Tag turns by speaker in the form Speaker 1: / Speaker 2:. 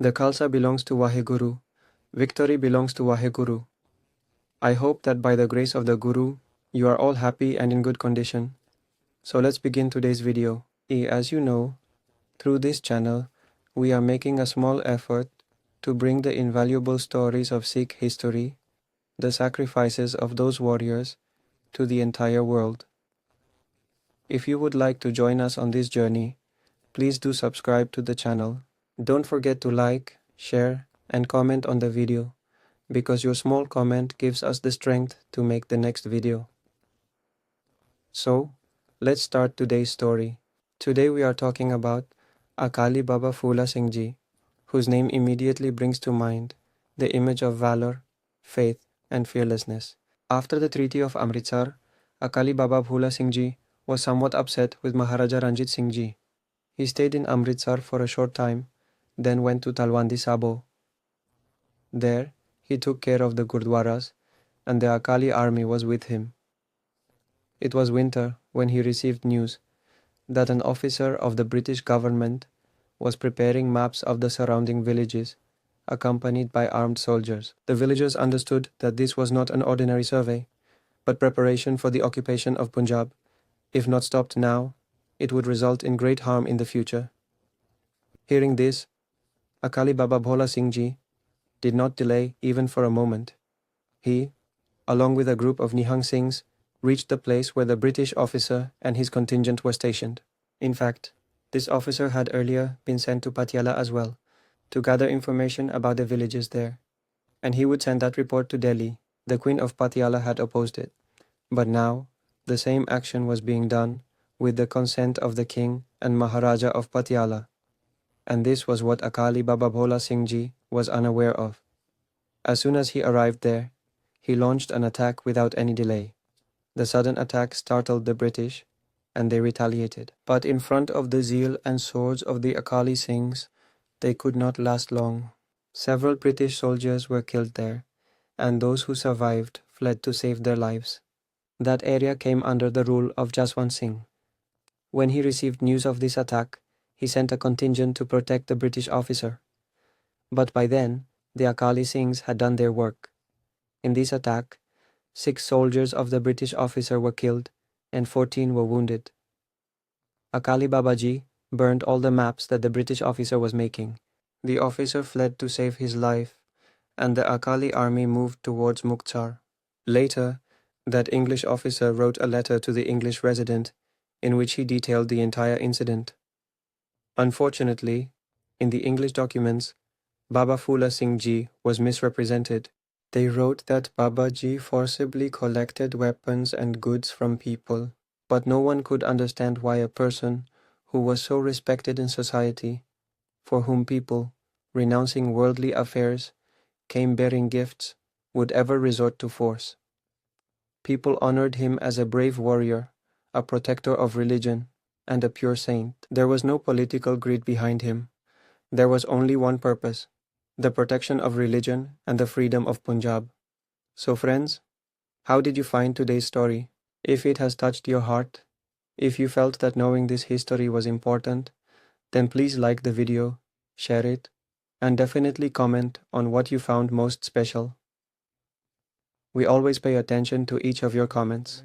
Speaker 1: The Khalsa belongs to Waheguru. Victory belongs to Waheguru. I hope that by the grace of the Guru, you are all happy and in good condition. So let's begin today's video. As you know, through this channel, we are making a small effort to bring the invaluable stories of Sikh history, the sacrifices of those warriors, to the entire world. If you would like to join us on this journey, please do subscribe to the channel. Don't forget to like, share, and comment on the video, because your small comment gives us the strength to make the next video. So, let's start today's story. Today we are talking about Akali Baba Phoola Singh Ji, whose name immediately brings to mind the image of valor, faith, and fearlessness. After the Treaty of Amritsar, Akali Baba Phoola Singh Ji was somewhat upset with Maharaja Ranjit Singh Ji. He stayed in Amritsar for a short time, then went to Talwandi Sabo. There, he took care of the Gurdwaras, and the Akali army was with him. It was winter when he received news that an officer of the British government was preparing maps of the surrounding villages, accompanied by armed soldiers. The villagers understood that this was not an ordinary survey, but preparation for the occupation of Punjab. If not stopped now, it would result in great harm in the future. Hearing this, Akali Baba Phoola Singh Ji did not delay even for a moment. He, along with a group of Nihang Singhs, reached the place where the British officer and his contingent were stationed. In fact, this officer had earlier been sent to Patiala as well, to gather information about the villages there, and he would send that report to Delhi. The Queen of Patiala had opposed it, but now the same action was being done with the consent of the King and Maharaja of Patiala, and this was what Akali Baba Phoola Singh Ji was unaware of. As soon as he arrived there, he launched an attack without any delay. The sudden attack startled the British, and they retaliated. But in front of the zeal and swords of the Akali Singhs, they could not last long. Several British soldiers were killed there, and those who survived fled to save their lives. That area came under the rule of Jaswant Singh. When he received news of this attack, he sent a contingent to protect the British officer. But by then, the Akali Singhs had done their work. In this attack, 6 soldiers of the British officer were killed and 14 were wounded. Akali Babaji burned all the maps that the British officer was making. The officer fled to save his life, and the Akali army moved towards Muktsar. Later, that English officer wrote a letter to the English resident in which he detailed the entire incident. Unfortunately, in the English documents, Baba Phoola Singh Ji was misrepresented. They wrote that Babaji forcibly collected weapons and goods from people, but no one could understand why a person who was so respected in society, for whom people, renouncing worldly affairs, came bearing gifts, would ever resort to force. People honored him as a brave warrior, a protector of religion, and a pure saint. There was no political greed behind him. There was only one purpose: the protection of religion and the freedom of Punjab. So friends, how did you find today's story? If it has touched your heart, if you felt that knowing this history was important, then please like the video, share it, and definitely comment on what you found most special. We always pay attention to each of your comments.